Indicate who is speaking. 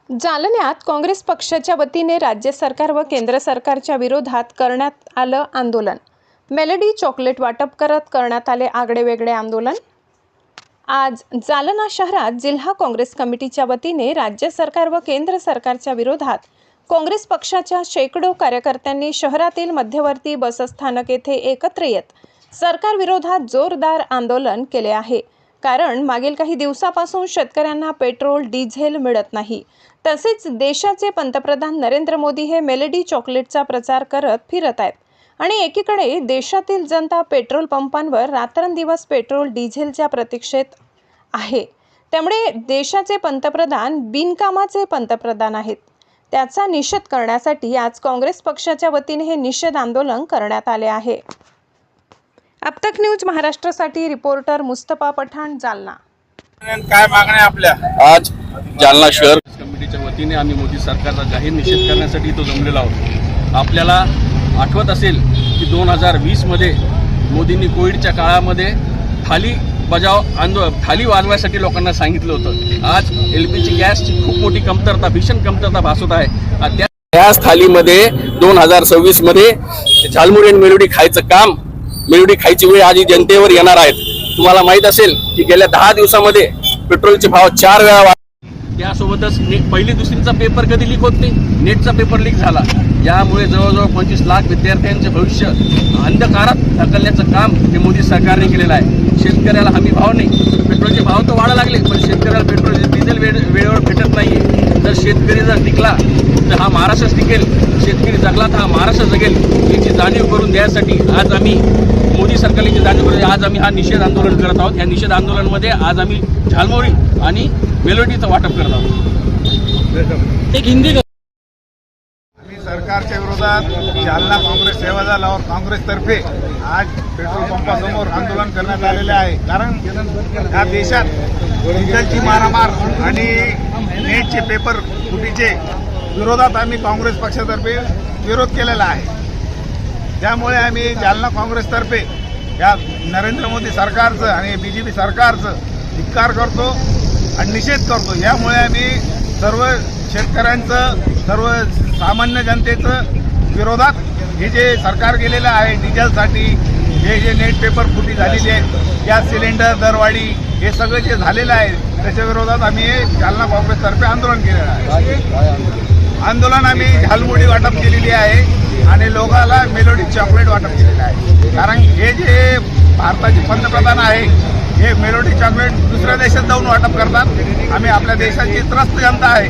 Speaker 1: जालन्यात काँग्रेस पक्षाच्या वतीने राज्य सरकार व केंद्र सरकारच्या विरोधात करण्यात आलं आंदोलन। मेलडी चॉकलेट वाटप करत करण्यात आले आगळेवेगळे आंदोलन। आज जालना शहरात जिल्हा काँग्रेस कमिटीच्या वतीने राज्य सरकार व केंद्र सरकारच्या विरोधात काँग्रेस पक्षाच्या शेकडो कार्यकर्त्यांनी शहरातील मध्यवर्ती बसस्थानक येथे एकत्र येत सरकार विरोधात जोरदार आंदोलन केले आहे। कारण मागील काही दिवसापासून शेतकऱ्यांना पेट्रोल डिझेल मिळत नाही। तसेच देशाचे पंतप्रधान नरेंद्र मोदी हे मेलडी चॉकलेटचा प्रचार करत फिरत आहेत आणि एकीकडे देशातील जनता पेट्रोल पंपांवर रात्रंदिवस पेट्रोल डिझेलच्या प्रतीक्षेत आहे। त्यामुळे देशाचे पंतप्रधान बिनकामाचे पंतप्रधान आहेत। त्याचा निषेध करण्यासाठी आज काँग्रेस पक्षाच्या वतीने हे निषेध आंदोलन करण्यात आले आहे। अब तक न्यूज महाराष्ट्रासाठी रिपोर्टर मुस्तफा पठाण, जालना।
Speaker 2: काय मागण्या आपल्या?
Speaker 3: आज जालना शहर
Speaker 4: कमिटीच्या वतीने आम्ही मोदी सरकारचा जाहीर निषेध करण्यासाठी तो जमलेला आहोत। आपल्याला आठवत असेल की 2020 मध्ये मोदींनी कोविडच्या काळामध्ये थाली वाजवायसाठी लोकांना सांगितलं होतं। आज LPG गॅसची खूप मोठी कमतरता, भीषण कमतरता भासत आहे।
Speaker 3: त्याच थालीमध्ये 2026 मध्ये झालमुरी आणि मेलोडी खायचं काम, मेलोडी खायची वेळ आधी जनतेवर येणार आहेत। तुम्हाला माहित असेल की गेल्या 10 दिवसामध्ये पेट्रोलचे भाव 4 वेळा
Speaker 4: त्यासोबतच पहिली दुसरीचा पेपर कधी लीक होत नाही, नेटचा पेपर लीक झाला। यामुळे जवळजवळ 25 लाख विद्यार्थ्यांचे भविष्य अंधकारात ढकलण्याचं काम हे मोदी सरकारने केलेलं आहे। शेतकऱ्याला हमी भाव नाही, पेट्रोलचे भाव तर वाढायला लागले पण शेतकऱ्याला पेट्रोल डिझेल वेळेवर भेटत नाहीये। जर शेतकरी जर टिकला तर हा महाराष्ट्रच टिकेल, शेतकरी जगला तर हा महाराष्ट्र जगेल याची जाणीव करून द्यायसाठी आज आम्ही मोदी सरकारची जाणीव करून आज आम्ही हा निषेध आंदोलन करत आहोत। या निषेध आंदोलनामध्ये आज आम्ही झालमुरी आणि मेलोडीचं वाटप करत आहोत।
Speaker 2: एक हिंदी आम्ही सरकारच्या विरोधात जालना काँग्रेस सेवा दलावर काँग्रेसतर्फे आज पेट्रोल पंपासमोर आंदोलन करण्यात आलेले आहे। कारण या देशात डिझेलची मारामार आणि नेटचे पेपर फुटीचे विरोधात आम्ही काँग्रेस पक्षातर्फे विरोध केलेला आहे। त्यामुळे आम्ही जालना काँग्रेसतर्फे या नरेंद्र मोदी सरकारचं आणि BJP सरकारचं धिक्कार करतो आणि निषेध करतो। यामुळे आम्ही सर्व शेतकऱ्यांचं, सर्व सामान्य जनतेचं विरोधात हे जे सरकार गेलेलं आहे डिझेलसाठी, हे जे नेट पेपर फुटी झालेली आहे, गॅस सिलेंडर दरवाढी, हे सगळं जे झालेलं आहे त्याच्या विरोधात आम्ही जालना काँग्रेसतर्फे आंदोलन केलेलं आहे। आंदोलन आम्ही झालमुरी वाटप केलेली आहे आणि लोकांना मेलोडी चॉकलेट वाटप केलेलं आहे। कारण हे जे भारताचे पंतप्रधान आहे हे मेलोडी चॉकलेट दुसऱ्या देशात जाऊन वाटप करतात। आम्ही आपल्या देशाची त्रस्त जनता आहे।